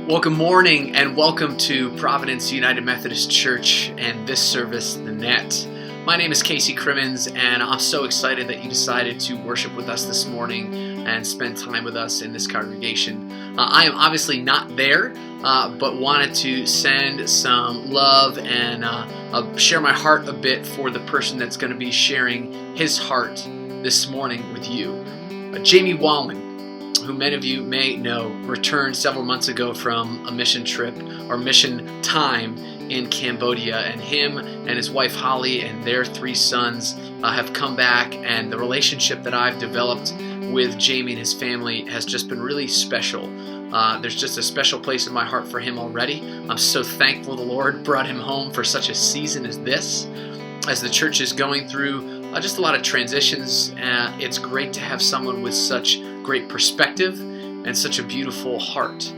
Well, good morning and welcome to Providence United Methodist Church and this service, The Net. My name is Casey Crimmins, and I'm so excited that you decided to worship with us this morning and spend time with us in this congregation. I am obviously not there, but wanted to send some love and share my heart a bit for the person that's going to be sharing his heart this morning with you. Jamie Wollin, who many of you may know, returned several months ago from a mission trip or mission time in Cambodia, and him and his wife Holly and their 3 sons have come back, and the relationship that I've developed with Jamie and his family has just been really special. There's just a special place in my heart for him already. I'm so thankful the Lord brought him home for such a season as this. As the church is going through just a lot of transitions, it's great to have someone with such great perspective and such a beautiful heart.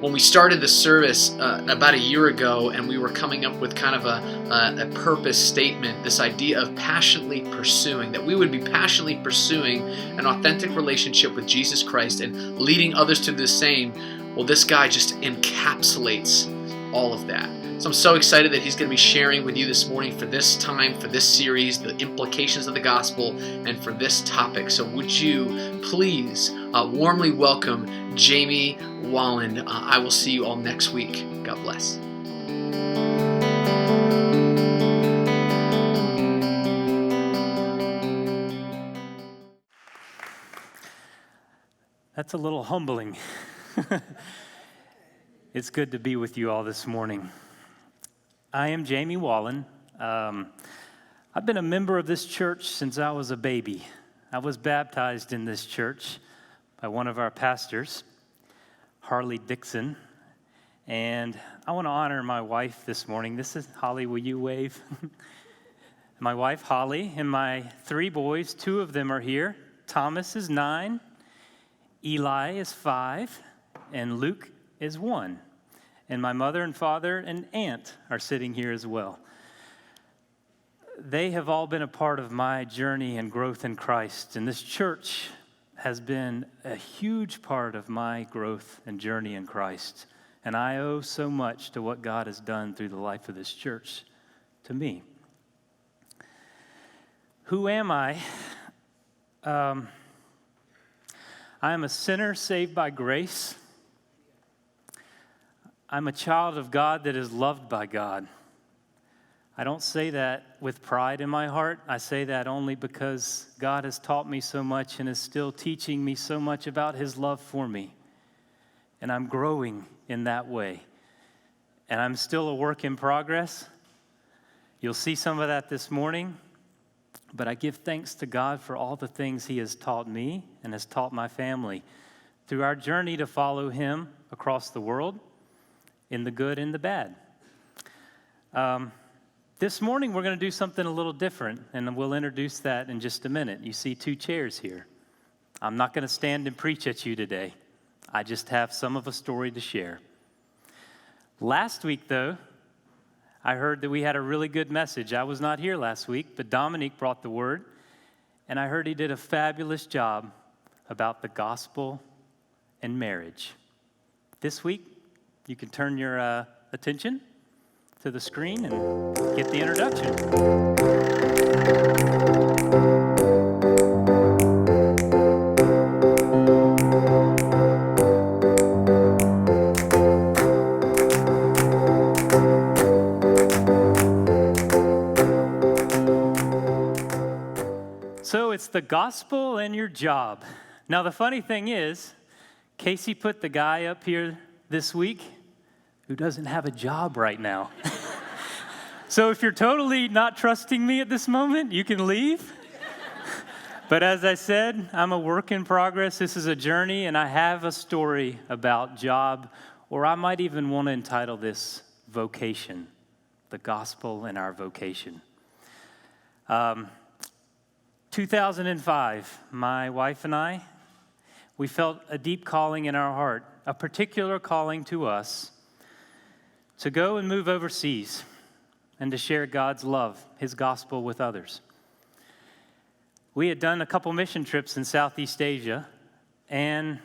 When we started the service about a year ago, and we were coming up with kind of a purpose statement, this idea of passionately pursuing, that we would be passionately pursuing an authentic relationship with Jesus Christ and leading others to the same. Well, this guy just encapsulates all of that. So I'm so excited that he's going to be sharing with you this morning for this time, for this series, the implications of the gospel, and for this topic. So would you please warmly welcome Jamie Wollin. I will see you all next week. God bless. That's a little humbling. It's good to be with you all this morning. I am Jamie Wollin. I've been a member of this church since I was a baby. I was baptized in this church by one of our pastors, Harley Dixon. And I want to honor my wife this morning. This is Holly, will you wave? My wife, Holly, and my 3 boys, 2 of them are here. Thomas is 9, Eli is 5, and Luke is 1. And my mother and father and aunt are sitting here as well. They have all been a part of my journey and growth in Christ. And this church has been a huge part of my growth and journey in Christ. And I owe so much to what God has done through the life of this church to me. Who am I? I am a sinner saved by grace. I'm a child of God that is loved by God. I don't say that with pride in my heart. I say that only because God has taught me so much and is still teaching me so much about His love for me. And I'm growing in that way. And I'm still a work in progress. You'll see some of that this morning. But I give thanks to God for all the things He has taught me and has taught my family through our journey to follow Him across the world, in the good and the bad. This morning, we're going to do something a little different, and we'll introduce that in just a minute. You see 2 chairs here. I'm not going to stand and preach at you today. I just have some of a story to share. Last week, though, I heard that we had a really good message. I was not here last week, but Dominique brought the word, and I heard he did a fabulous job about the gospel and marriage. This week, you can turn your attention to the screen and get the introduction. So it's the gospel and your job. Now, the funny thing is, Casey put the guy up here this week who doesn't have a job right now. So if you're totally not trusting me at this moment, you can leave. But as I said, I'm a work in progress. This is a journey, and I have a story about job, or I might even want to entitle this Vocation, the Gospel and Our Vocation. 2005, my wife and I, we felt a deep calling in our heart, a particular calling to us to go and move overseas and to share God's love, His gospel with others. We had done a couple mission trips in Southeast Asia, And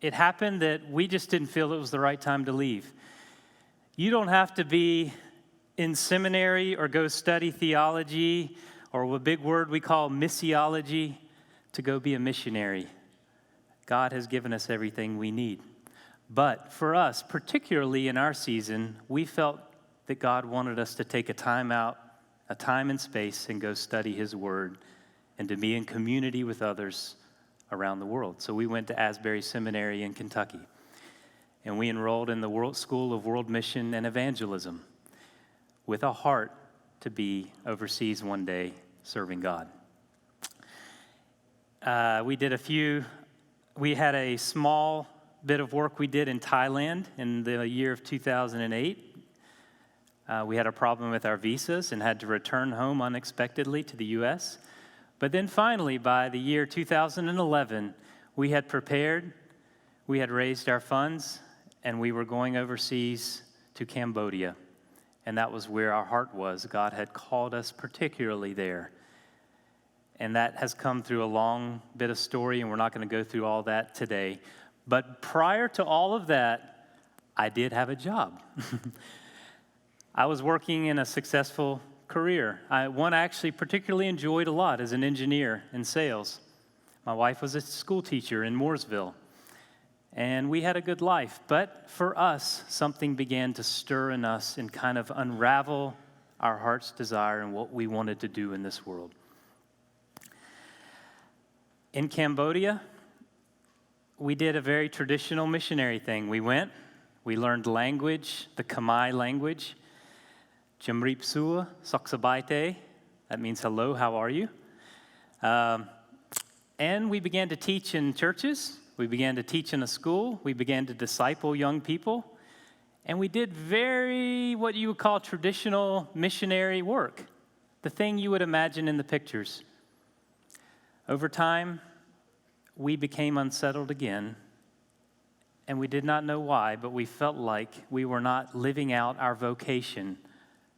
it happened that we just didn't feel it was the right time to leave. You don't have to be in seminary or go study theology or a big word we call missiology to go be a missionary. God has given us everything we need. But for us, particularly in our season, we felt that God wanted us to take a time out, a time and space, and go study His Word and to be in community with others around the world. So we went to Asbury Seminary in Kentucky, and we enrolled in the World School of World Mission and Evangelism with a heart to be overseas one day serving God. We had a small bit of work we did in Thailand in the year of 2008. We had a problem with our visas and had to return home unexpectedly to the U.S. But then finally, by the year 2011, we had prepared, we had raised our funds, and we were going overseas to Cambodia. And that was where our heart was. God had called us particularly there. And that has come through a long bit of story, and we're not going to go through all that today. But prior to all of that, I did have a job. I was working in a successful career. One I actually particularly enjoyed a lot as an engineer in sales. My wife was a school teacher in Mooresville, and we had a good life. But for us, something began to stir in us and kind of unravel our heart's desire and what we wanted to do in this world. In Cambodia, we did a very traditional missionary thing. We learned language, the Khmer language. Jamrip Sua, Soksabaite, that means hello, how are you? And we began to teach in churches. We began to teach in a school. We began to disciple young people. And we did what you would call traditional missionary work, the thing you would imagine in the pictures. Over time, we became unsettled again, and we did not know why, but we felt like we were not living out our vocation,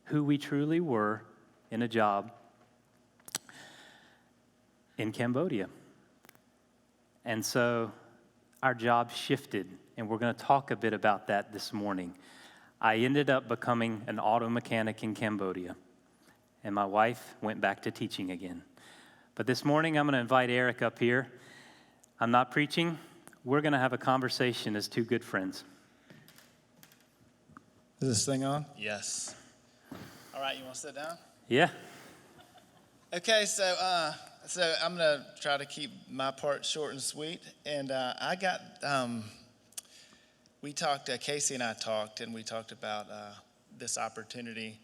who we truly were in a job in Cambodia. And so our job shifted, and we're going to talk a bit about that this morning. I ended up becoming an auto mechanic in Cambodia, and my wife went back to teaching again. But this morning, I'm going to invite Eric up here. I'm not preaching. We're going to have a conversation as two good friends. Is this thing on? Yes. All right, you want to sit down? Yeah. Okay, so I'm going to try to keep my part short and sweet. And we talked, Casey and I talked, and we talked about this opportunity.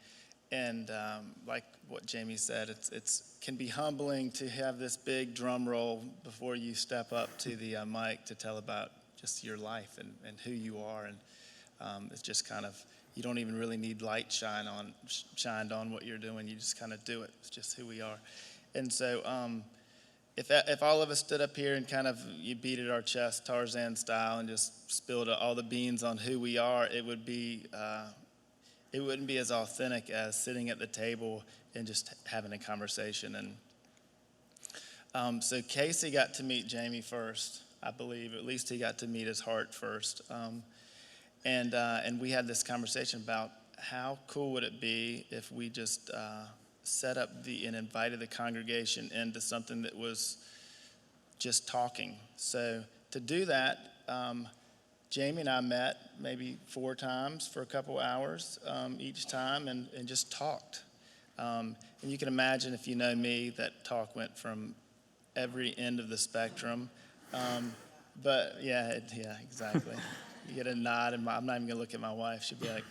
And like what Jamie said, it's can be humbling to have this big drum roll before you step up to the mic to tell about just your life and who you are. And it's just kind of, you don't even really need light shined on what you're doing. You just kind of do it. It's just who we are. And so if all of us stood up here and kind of you beat at our chest Tarzan style and just spilled all the beans on who we are, it wouldn't be as authentic as sitting at the table and just having a conversation. And so Casey got to meet Jamie first, I believe. At least he got to meet his heart first. And we had this conversation about how cool would it be if we just set up and invited the congregation into something that was just talking. So to do that, Jamie and I met maybe 4 times for a couple hours each time and just talked. And you can imagine, if you know me, that talk went from every end of the spectrum. But yeah, exactly. You get a nod, and I'm not even going to look at my wife. She'd be like,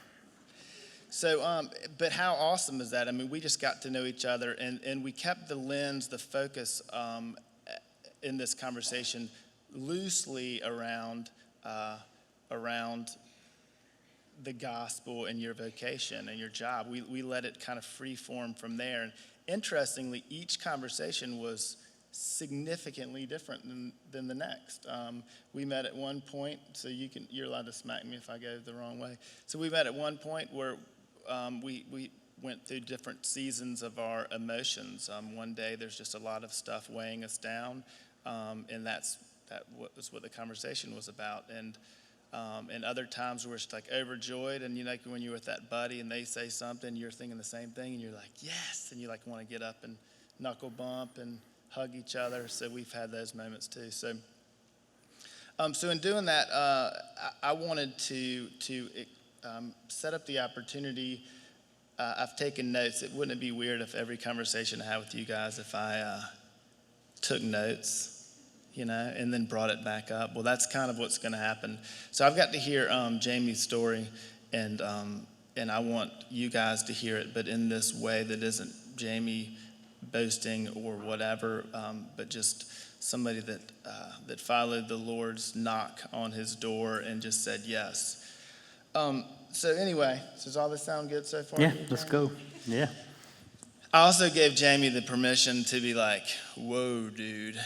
so, but how awesome is that? I mean, we just got to know each other, and we kept the lens, the focus in this conversation loosely around the gospel and your vocation and your job. We let it kind of free form from there. And interestingly, each conversation was significantly different than the next. We met at one point, so you're allowed to smack me if I go the wrong way. So we met at one point where we went through different seasons of our emotions. One day there's just a lot of stuff weighing us down, and that's that was what the conversation was about. And other times where it's like overjoyed, and like when you're with that buddy and they say something, you're thinking the same thing, and you're like, yes, and you like want to get up and knuckle bump and hug each other. So we've had those moments too. So in doing that, I wanted to set up the opportunity. I've taken notes. It wouldn't be weird if every conversation I had with you guys, if I took notes, and then brought it back up. Well, that's kind of what's going to happen. So I've got to hear Jamie's story, and I want you guys to hear it, but in this way that isn't Jamie boasting or whatever, but just somebody that followed the Lord's knock on his door and just said yes. So anyway, does all this sound good so far? Yeah, let's go. Yeah. I also gave Jamie the permission to be like, whoa, dude,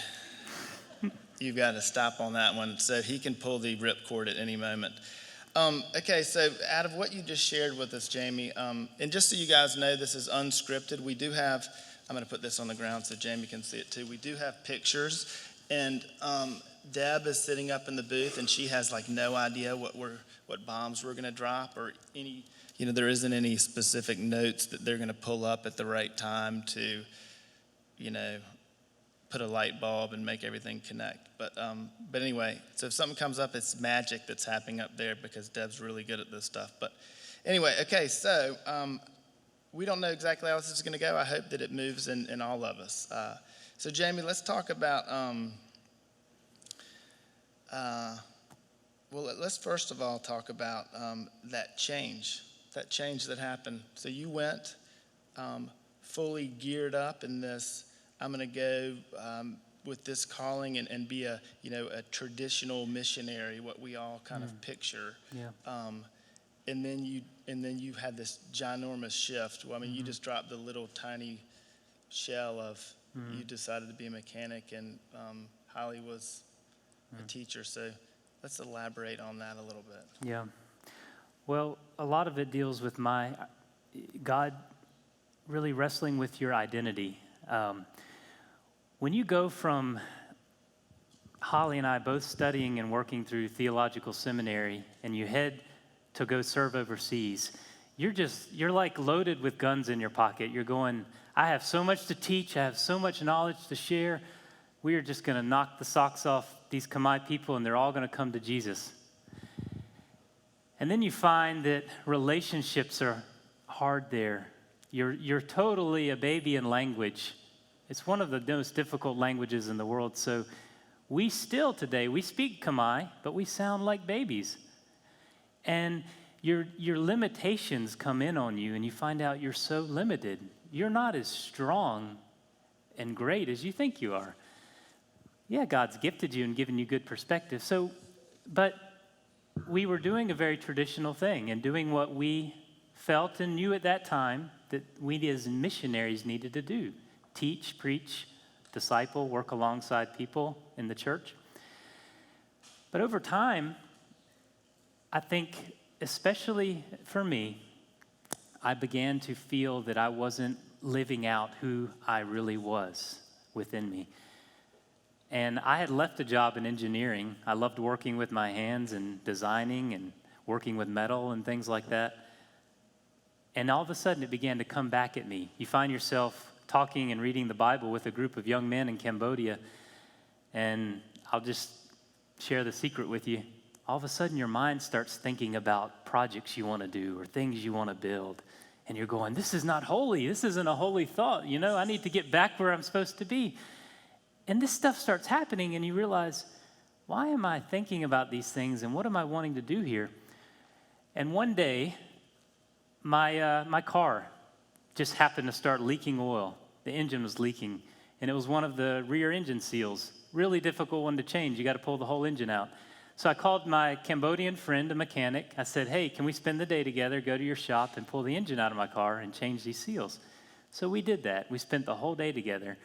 you've got to stop on that one. So he can pull the ripcord at any moment. Okay, so out of what you just shared with us, Jamie, and just so you guys know, this is unscripted. We do have, I'm going to put this on the ground so Jamie can see it too. We do have pictures, and Deb is sitting up in the booth, and she has like no idea what bombs we're going to drop or any, there isn't any specific notes that they're going to pull up at the right time to, put a light bulb and make everything connect. But anyway, so if something comes up, it's magic that's happening up there because Deb's really good at this stuff. But anyway, okay, so we don't know exactly how this is going to go. I hope that it moves in all of us. So Jamie, let's talk about, let's first of all talk about that change that happened. So you went fully geared up in this, I'm going to go with this calling and be a traditional missionary, what we all kind of picture. Yeah. And then you had this ginormous shift. Well, I mean, you just dropped the little tiny shell of you decided to be a mechanic, and Holly was a teacher. So let's elaborate on that a little bit. Yeah. Well, a lot of it deals with God really wrestling with your identity. When you go from Holly and I both studying and working through theological seminary, and you head to go serve overseas, you're like loaded with guns in your pocket. You're going, I have so much to teach. I have so much knowledge to share. We are just going to knock the socks off these Khmer people, and they're all going to come to Jesus. And then you find that relationships are hard there. You're totally a baby in language. It's one of the most difficult languages in the world. So we still today, we speak Khmer, but we sound like babies. And your limitations come in on you, and you find out you're so limited. You're not as strong and great as you think you are. Yeah, God's gifted you and given you good perspective. But we were doing a very traditional thing and doing what we felt and knew at that time that we as missionaries needed to do. Teach, preach, disciple, work alongside people in the church. But over time, I think, especially for me, I began to feel that I wasn't living out who I really was within me. And I had left a job in engineering. I loved working with my hands and designing and working with metal and things like that. And all of a sudden, it began to come back at me. You find yourself talking and reading the Bible with a group of young men in Cambodia, and I'll just share the secret with you. All of a sudden, your mind starts thinking about projects you want to do or things you want to build, and you're going, this is not holy. This isn't a holy thought. I need to get back where I'm supposed to be. And this stuff starts happening, and you realize, why am I thinking about these things, and what am I wanting to do here? And one day, my car just happened to start leaking oil. The engine was leaking, and it was one of the rear engine seals. Really difficult one to change. You got to pull the whole engine out. So I called my Cambodian friend, a mechanic. I said, hey, can we spend the day together, go to your shop, and pull the engine out of my car and change these seals? So we did that. We spent the whole day together.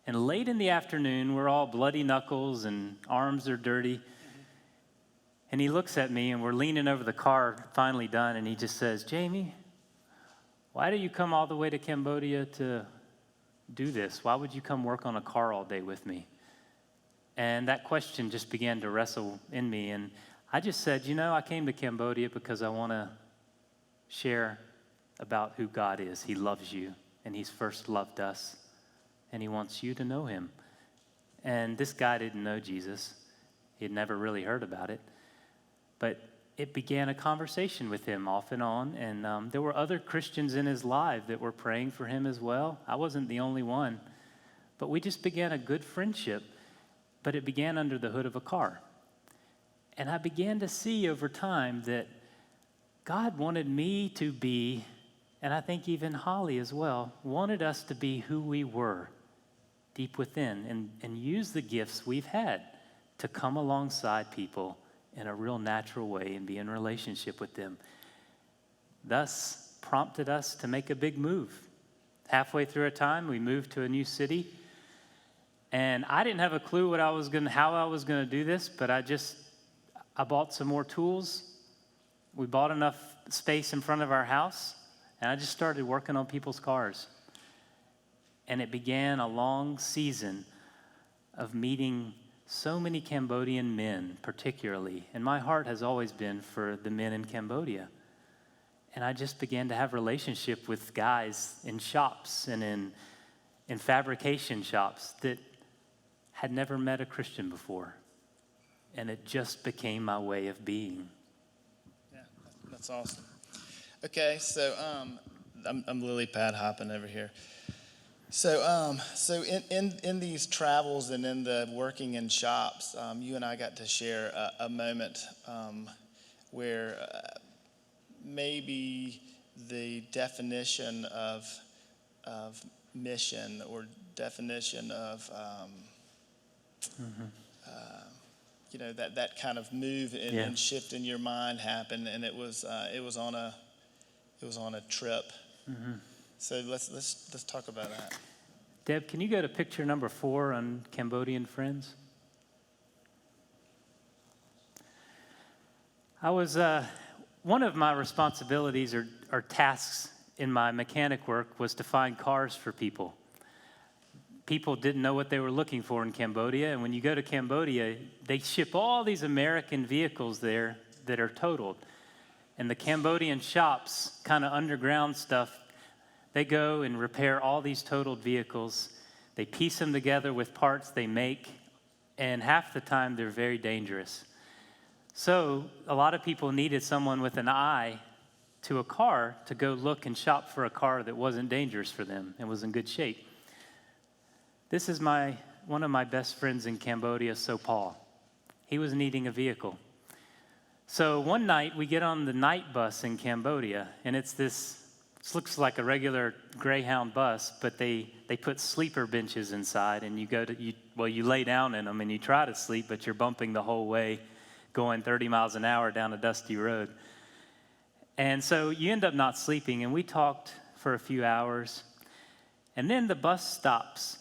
And late in the afternoon, we're all bloody knuckles and arms are dirty. And he looks at me, and we're leaning over the car, finally done, and he just says, Jamie, why do you come all the way to Cambodia to do this? Why would you come work on a car all day with me? And that question just began to wrestle in me. And I just said, I came to Cambodia because I want to share about who God is. He loves you, and he's first loved us, and he wants you to know him. And this guy didn't know Jesus. He had never really heard about it. But it began a conversation with him off and on, and there were other Christians in his life that were praying for him as well. I wasn't the only one. But we just began a good friendship, but it began under the hood of a car. And I began to see over time that God wanted me to be, and I think even Holly as well, wanted us to be who we were deep within and use the gifts we've had to come alongside people in a real natural way and be in relationship with them. Thus prompted us to make a big move. Halfway through a time, we moved to a new city. And I didn't have a clue how I was going to do this, but I bought some more tools. We bought enough space in front of our house, and I just started working on people's cars. And it began a long season of meeting so many Cambodian men, particularly. And my heart has always been for the men in Cambodia. And I just began to have relationship with guys in shops and in fabrication shops that had never met a Christian before. And it just became my way of being. Yeah, that's awesome. Okay, so I'm lily pad hopping over here. So in these travels and in the working in shops, you and I got to share a moment where maybe the definition of mission or definition of that kind of move and shift in your mind happened, and it was on a trip. Mm-hmm. So let's talk about that. Deb, can you go to picture number 4 on Cambodian friends? I was one of my responsibilities or tasks in my mechanic work was to find cars for people. People didn't know what they were looking for in Cambodia, and when you go to Cambodia, they ship all these American vehicles there that are totaled. And the Cambodian shops, kind of underground stuff, they go and repair all these totaled vehicles. They piece them together with parts they make, and half the time they're very dangerous. So a lot of people needed someone with an eye to a car to go look and shop for a car that wasn't dangerous for them and was in good shape. This is one of my best friends in Cambodia, Paul. He was needing a vehicle. So one night we get on the night bus in Cambodia, and this looks like a regular Greyhound bus, but they put sleeper benches inside, and you lay down in them and you try to sleep, but you're bumping the whole way, going 30 miles an hour down a dusty road. And so you end up not sleeping, and we talked for a few hours, and then the bus stops.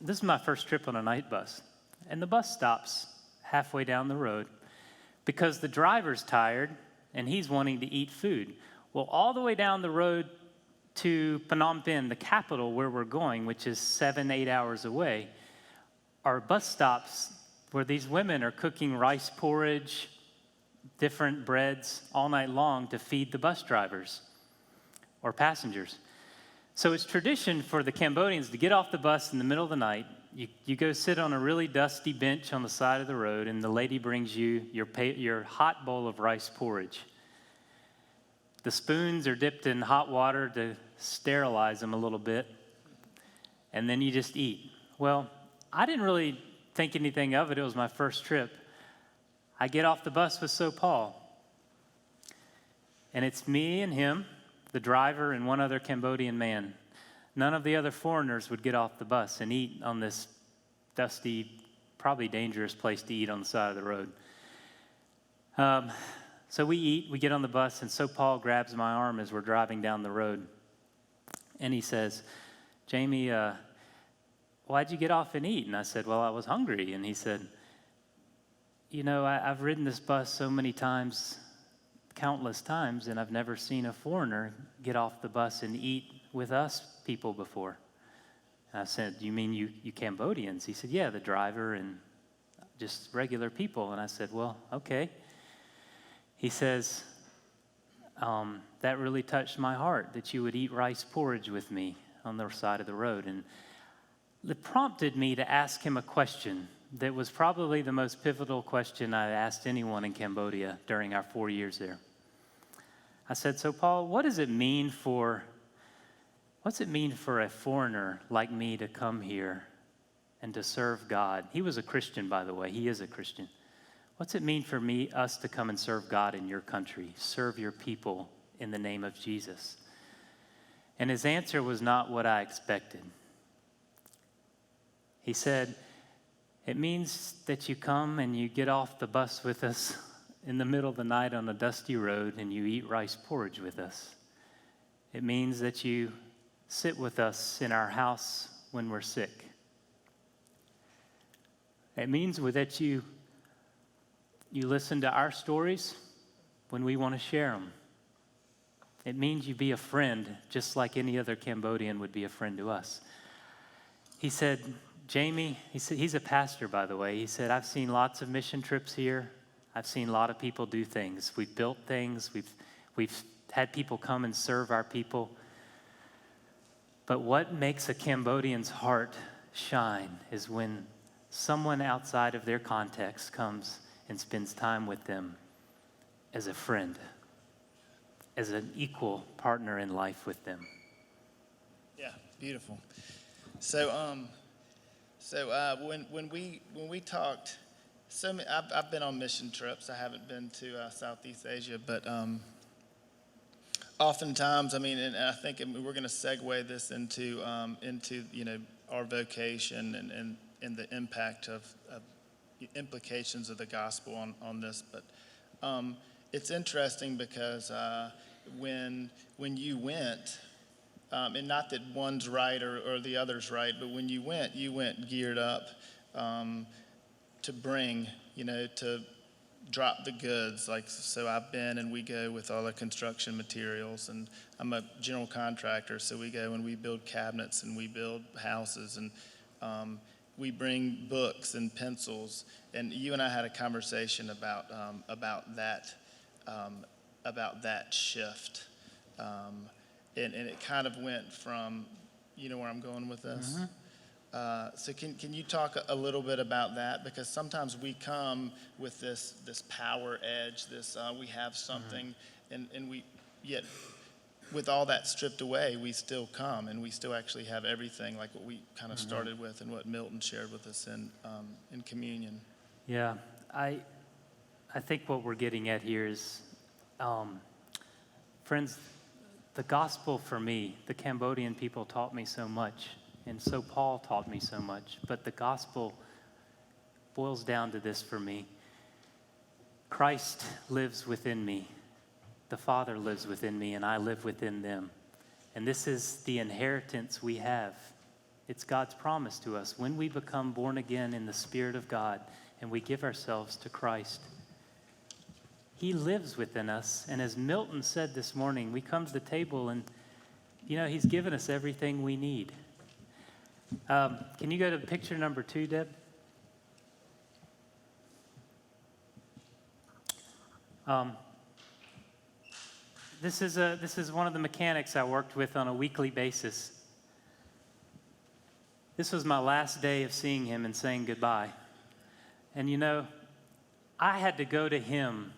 This is my first trip on a night bus, and the bus stops halfway down the road because the driver's tired and he's wanting to eat food. Well, all the way down the road to Phnom Penh, the capital where we're going, which is 7-8 hours away, are bus stops where these women are cooking rice porridge, different breads all night long to feed the bus drivers or passengers. So it's tradition for the Cambodians to get off the bus in the middle of the night. You go sit on a really dusty bench on the side of the road, and the lady brings you your hot bowl of rice porridge. The spoons are dipped in hot water to sterilize them a little bit, and then you just eat. Well, I didn't really think anything of it. It was my first trip. I get off the bus with Paul, and it's me and him, the driver, and one other Cambodian man. None of the other foreigners would get off the bus and eat on this dusty, probably dangerous place to eat on the side of the road. So we eat, we get on the bus, and Paul grabs my arm as we're driving down the road. And he says, Jamie, why'd you get off and eat? And I said, well, I was hungry. And he said, I've ridden this bus so many times, countless times, and I've never seen a foreigner get off the bus and eat with us people before. And I said, you mean you Cambodians? He said, yeah, the driver and just regular people. And I said, well, okay. He says, that really touched my heart that you would eat rice porridge with me on the side of the road. And it prompted me to ask him a question that was probably the most pivotal question I asked anyone in Cambodia during our 4 years there. I said, so Paul, what's it mean for a foreigner like me to come here and to serve God? He was a Christian, by the way. He is a Christian. What's it mean for us to come and serve God in your country, serve your people in the name of Jesus? And his answer was not what I expected. He said, it means that you come and you get off the bus with us in the middle of the night on a dusty road and you eat rice porridge with us. It means that you sit with us in our house when we're sick. It means that you listen to our stories when we want to share them. It means you be a friend just like any other Cambodian would be a friend to us. He said, Jamie, he's a pastor, by the way. He said, I've seen lots of mission trips here. I've seen a lot of people do things. We've built things. We've had people come and serve our people. But what makes a Cambodian's heart shine is when someone outside of their context comes and spends time with them as a friend, as an equal partner in life with them. Yeah, beautiful. So when we talked, I've been on mission trips. I haven't been to Southeast Asia, but oftentimes, and I think we're going to segue this into our vocation and the impact of implications of the gospel on this. But it's interesting because when you went. And not that one's right or the other's right, but when you went geared up to bring, to drop the goods. So I've been and we go with all the construction materials, and I'm a general contractor, so we go and we build cabinets and we build houses, and we bring books and pencils. And you and I had a conversation about that shift. And it kind of went from, where I'm going with this? Mm-hmm. So can you talk a little bit about that? Because sometimes we come with this power edge, we have something, mm-hmm. and we, yet with all that stripped away, we still come, and we still actually have everything, like what we kind of mm-hmm. started with and what Milton shared with us in communion. Yeah, I think what we're getting at here is, friends, the gospel for me, the Cambodian people taught me so much, and so Paul taught me so much, but the gospel boils down to this for me. Christ lives within me. The Father lives within me, and I live within them. And this is the inheritance we have. It's God's promise to us. When we become born again in the Spirit of God and we give ourselves to Christ, He lives within us, and as Milton said this morning, we come to the table and, He's given us everything we need. Can you go to picture number 2, Deb? This is one of the mechanics I worked with on a weekly basis. This was my last day of seeing him and saying goodbye. And I had to go to him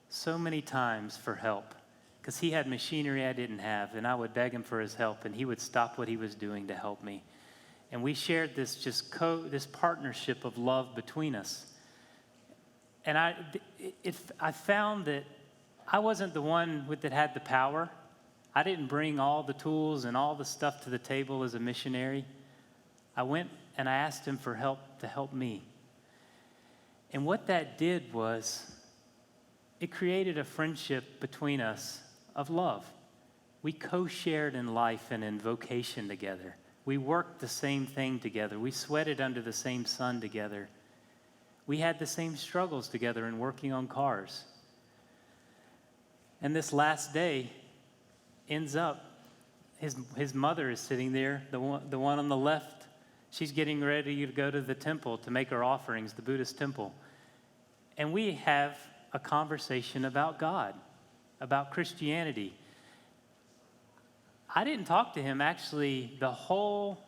so many times for help because he had machinery I didn't have, and I would beg him for his help, and he would stop what he was doing to help me. And we shared this this partnership of love between us. And I found that I wasn't the one that had the power. I didn't bring all the tools and all the stuff to the table as a missionary. I went and I asked him for help to help me. And what that did was it created a friendship between us of love. We co-shared in life and in vocation together. We worked the same thing together. We sweated under the same sun together. We had the same struggles together in working on cars. And this last day ends up, his mother is sitting there, the one on the left. She's getting ready to go to the temple to make her offerings, the Buddhist temple. And we have a conversation about God, about Christianity. I didn't talk to him actually the whole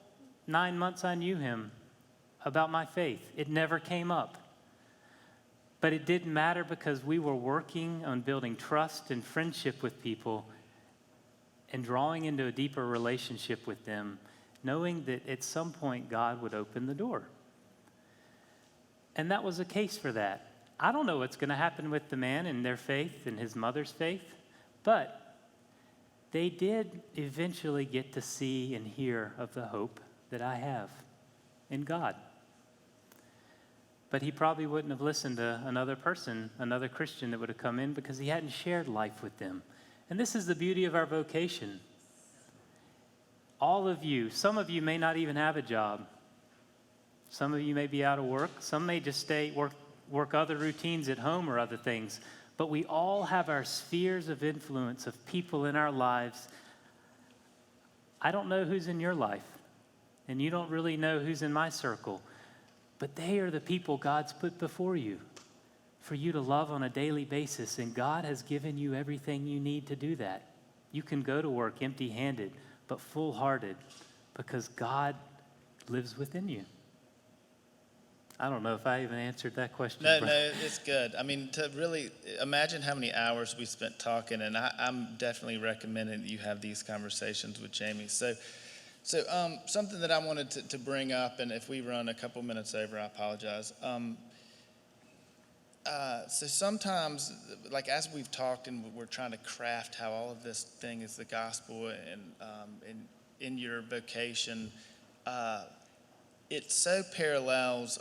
9 months I knew him about my faith. It never came up. But it didn't matter because we were working on building trust and friendship with people and drawing into a deeper relationship with them, knowing that at some point God would open the door. And that was a case for that. I don't know what's going to happen with the man and their faith and his mother's faith, but they did eventually get to see and hear of the hope that I have in God. But he probably wouldn't have listened to another person, another Christian that would have come in because he hadn't shared life with them. And this is the beauty of our vocation. All of you, some of you may not even have a job. Some of you may be out of work. Some may just work other routines at home or other things. But we all have our spheres of influence of people in our lives. I don't know who's in your life, and you don't really know who's in my circle, but they are the people God's put before you for you to love on a daily basis, and God has given you everything you need to do that. You can go to work empty-handed, but full-hearted, because God lives within you. I don't know if I even answered that question. No, it's good. I mean, to really imagine how many hours we spent talking, and I'm definitely recommending that you have these conversations with Jamie. So something that I wanted to bring up, and if we run a couple minutes over, I apologize. So sometimes, like as we've talked and we're trying to craft how all of this thing is the gospel and in your vocation, it so parallels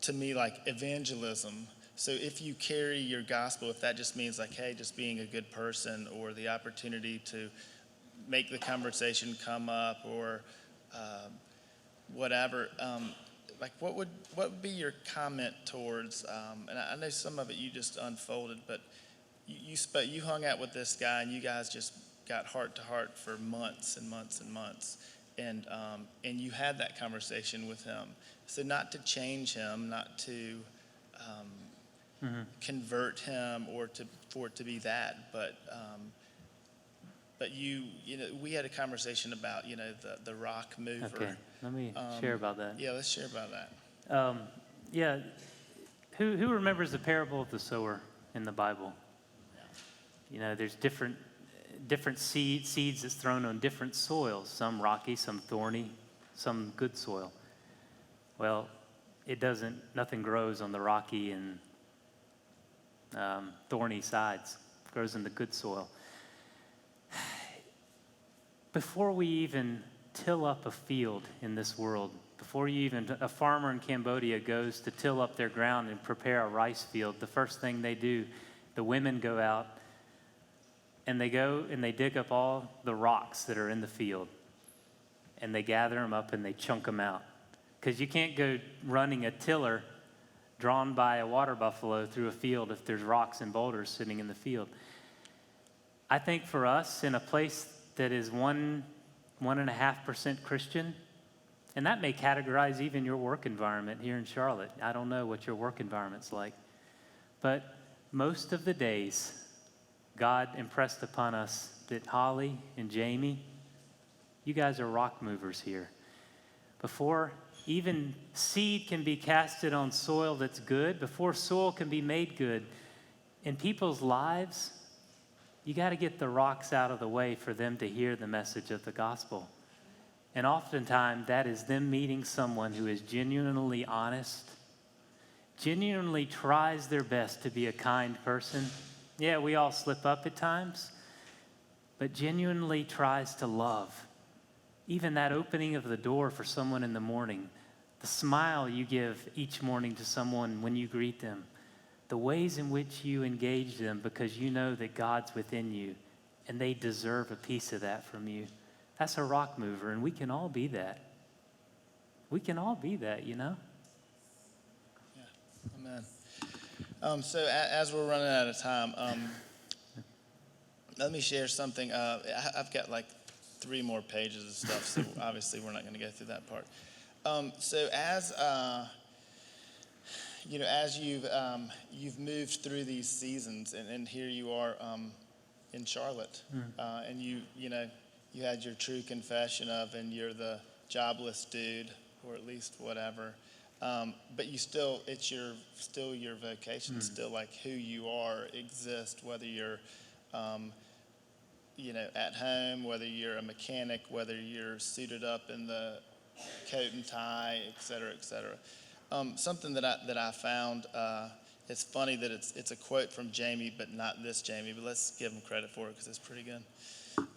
to me like evangelism. So if you carry your gospel, if that just means like, hey, just being a good person or the opportunity to make the conversation come up or whatever, like what would be your comment towards, and I know some of it you just unfolded, but you hung out with this guy and you guys just got heart to heart for months and months and months. And you had that conversation with him. So not to change him, not to convert him or for it to be that, but you know, we had a conversation about, you know, the rock mover. Okay, let me share about that. Yeah, let's share about that. Yeah, who remembers the parable of the sower in the Bible? You know, there's different seeds that's thrown on different soils, some rocky, some thorny, some good soil. Well, nothing grows on the rocky and thorny sides. It grows in the good soil. Before we even till up a field in this world, a farmer in Cambodia goes to till up their ground and prepare a rice field, the first thing they do, the women go out and they go and they dig up all the rocks that are in the field. And they gather them up and they chunk them out. Because you can't go running a tiller drawn by a water buffalo through a field if there's rocks and boulders sitting in the field. I think for us, in a place that is 1.5% Christian, and that may categorize even your work environment here in Charlotte. I don't know what your work environment's like. But most of the days, God impressed upon us that Holly and Jamie, you guys are rock movers here. Before even seed can be casted on soil that's good, before soil can be made good, in people's lives, you got to get the rocks out of the way for them to hear the message of the gospel. And oftentimes, that is them meeting someone who is genuinely honest, genuinely tries their best to be a kind person. Yeah, we all slip up at times, but genuinely tries to love. Even that opening of the door for someone in the morning, the smile you give each morning to someone when you greet them, the ways in which you engage them because you know that God's within you and they deserve a piece of that from you. That's a rock mover, and we can all be that. We can all be that, you know? Yeah, amen. So as we're running out of time, let me share something. I've got like 3 more pages of stuff, so obviously we're not going to go through that part. So as you've moved through these seasons, and here you are in Charlotte, and you had your true confession of, and you're the jobless dude, or at least whatever. But it's still your vocation, still like who you are exists, whether you're, at home, whether you're a mechanic, whether you're suited up in the coat and tie, et cetera, et cetera. Something that I found, it's funny that it's a quote from Jamie, but not this Jamie, but let's give him credit for it because it's pretty good.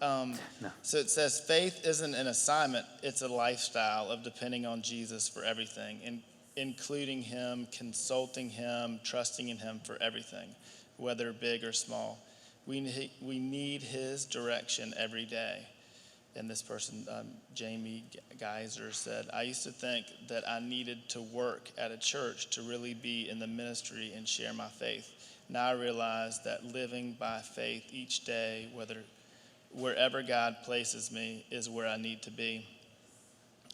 No. So it says, faith isn't an assignment, it's a lifestyle of depending on Jesus for everything, including him, consulting him, trusting in him for everything, whether big or small. We need his direction every day. And this person, Jamie Geyser, said, I used to think that I needed to work at a church to really be in the ministry and share my faith. Now I realize that living by faith each day, wherever God places me, is where I need to be.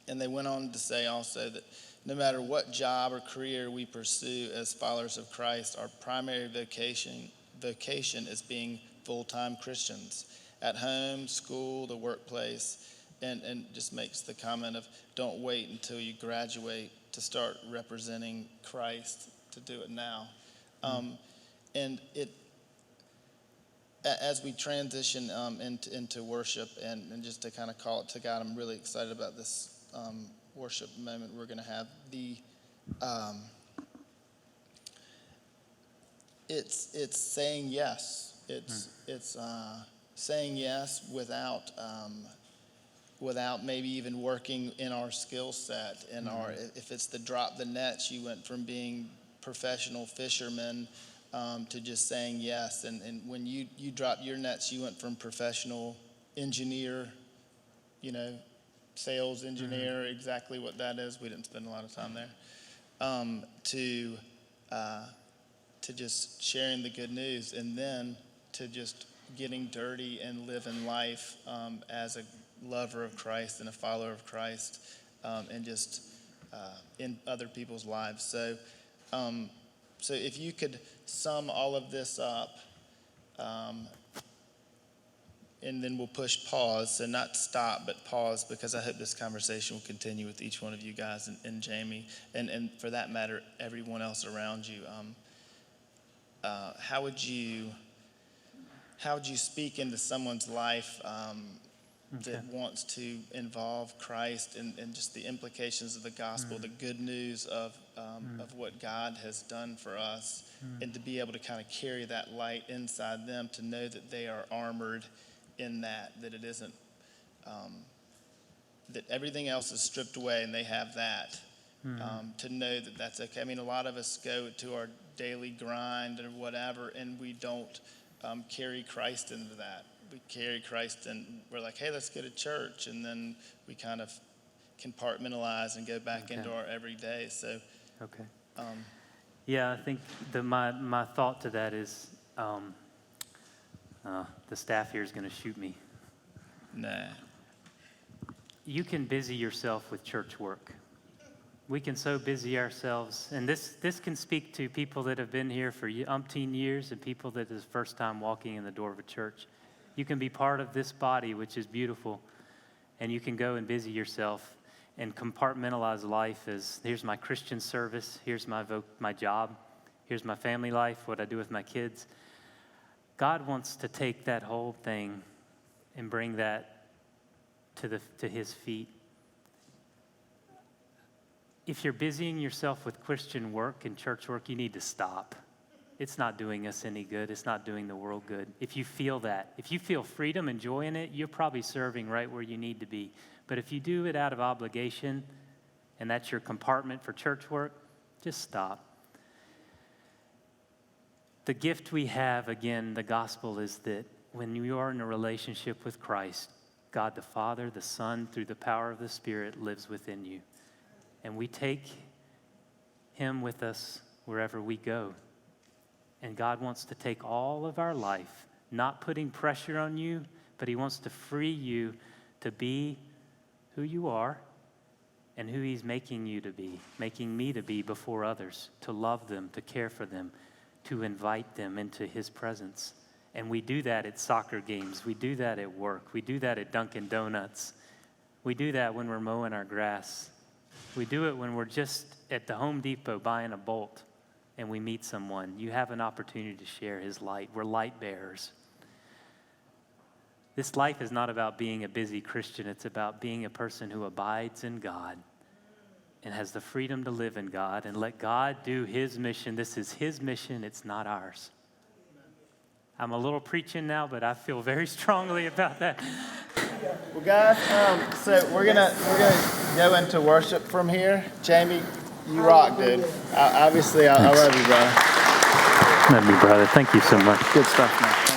And they went on to say also that no matter what job or career we pursue as followers of Christ, our primary vocation is being full-time Christians. At home, school, the workplace, and just makes the comment of don't wait until you graduate to start representing Christ, to do it now. And as we transition into worship and just to kind of call it to God, I'm really excited about this worship moment we're going to have. It's saying yes. It's saying yes without maybe even working in our skill set. If it's the drop the nets, you went from being professional fishermen to just saying yes. And when you dropped your nets, you went from professional engineer, sales engineer, exactly what that is. We didn't spend a lot of time there, to just sharing the good news, and then to just getting dirty and living life as a lover of Christ and a follower of Christ, and just in other people's lives. So if you could sum all of this up, and then we'll push pause, so not stop, but pause, because I hope this conversation will continue with each one of you guys and Jamie, and for that matter, everyone else around you. How would you speak into someone's life that wants to involve Christ and just the implications of the gospel, the good news of what God has done for us, and to be able to kind of carry that light inside them, to know that they are armored in that it isn't, that everything else is stripped away and they have that, to know that that's okay. I mean, a lot of us go to our daily grind or whatever, and we don't carry Christ into that. We carry Christ and we're like, hey, let's go to church. And then we kind of compartmentalize and go back into our everyday. So, yeah, I think my thought to that is the staff here is going to shoot me. Nah. You can busy yourself with church work. We can so busy ourselves, and this can speak to people that have been here for umpteen years and people that is first time walking in the door of a church. You can be part of this body, which is beautiful, and you can go and busy yourself and compartmentalize life as, here's my Christian service, here's my job, here's my family life, what I do with my kids. God wants to take that whole thing and bring that to his feet. If you're busying yourself with Christian work and church work, you need to stop. It's not doing us any good. It's not doing the world good. If you feel that, if you feel freedom and joy in it, you're probably serving right where you need to be. But if you do it out of obligation, and that's your compartment for church work, just stop. The gift we have, again, the gospel, is that when you are in a relationship with Christ, God the Father, the Son, through the power of the Spirit, lives within you. And we take him with us wherever we go. And God wants to take all of our life, not putting pressure on you, but he wants to free you to be who you are and who he's making you to be, making me to be before others, to love them, to care for them, to invite them into his presence. And we do that at soccer games. We do that at work. We do that at Dunkin' Donuts. We do that when we're mowing our grass. We do it when we're just at the Home Depot buying a bolt and we meet someone. You have an opportunity to share his light. We're light bearers. This life is not about being a busy Christian. It's about being a person who abides in God and has the freedom to live in God and let God do his mission. This is his mission. It's not ours. I'm a little preaching now, but I feel very strongly about that. Well, guys, so we're gonna go into worship from here. Jamie, you rock, dude. Obviously, I love you, bro. Love you, brother. Thank you so much. Good stuff, man.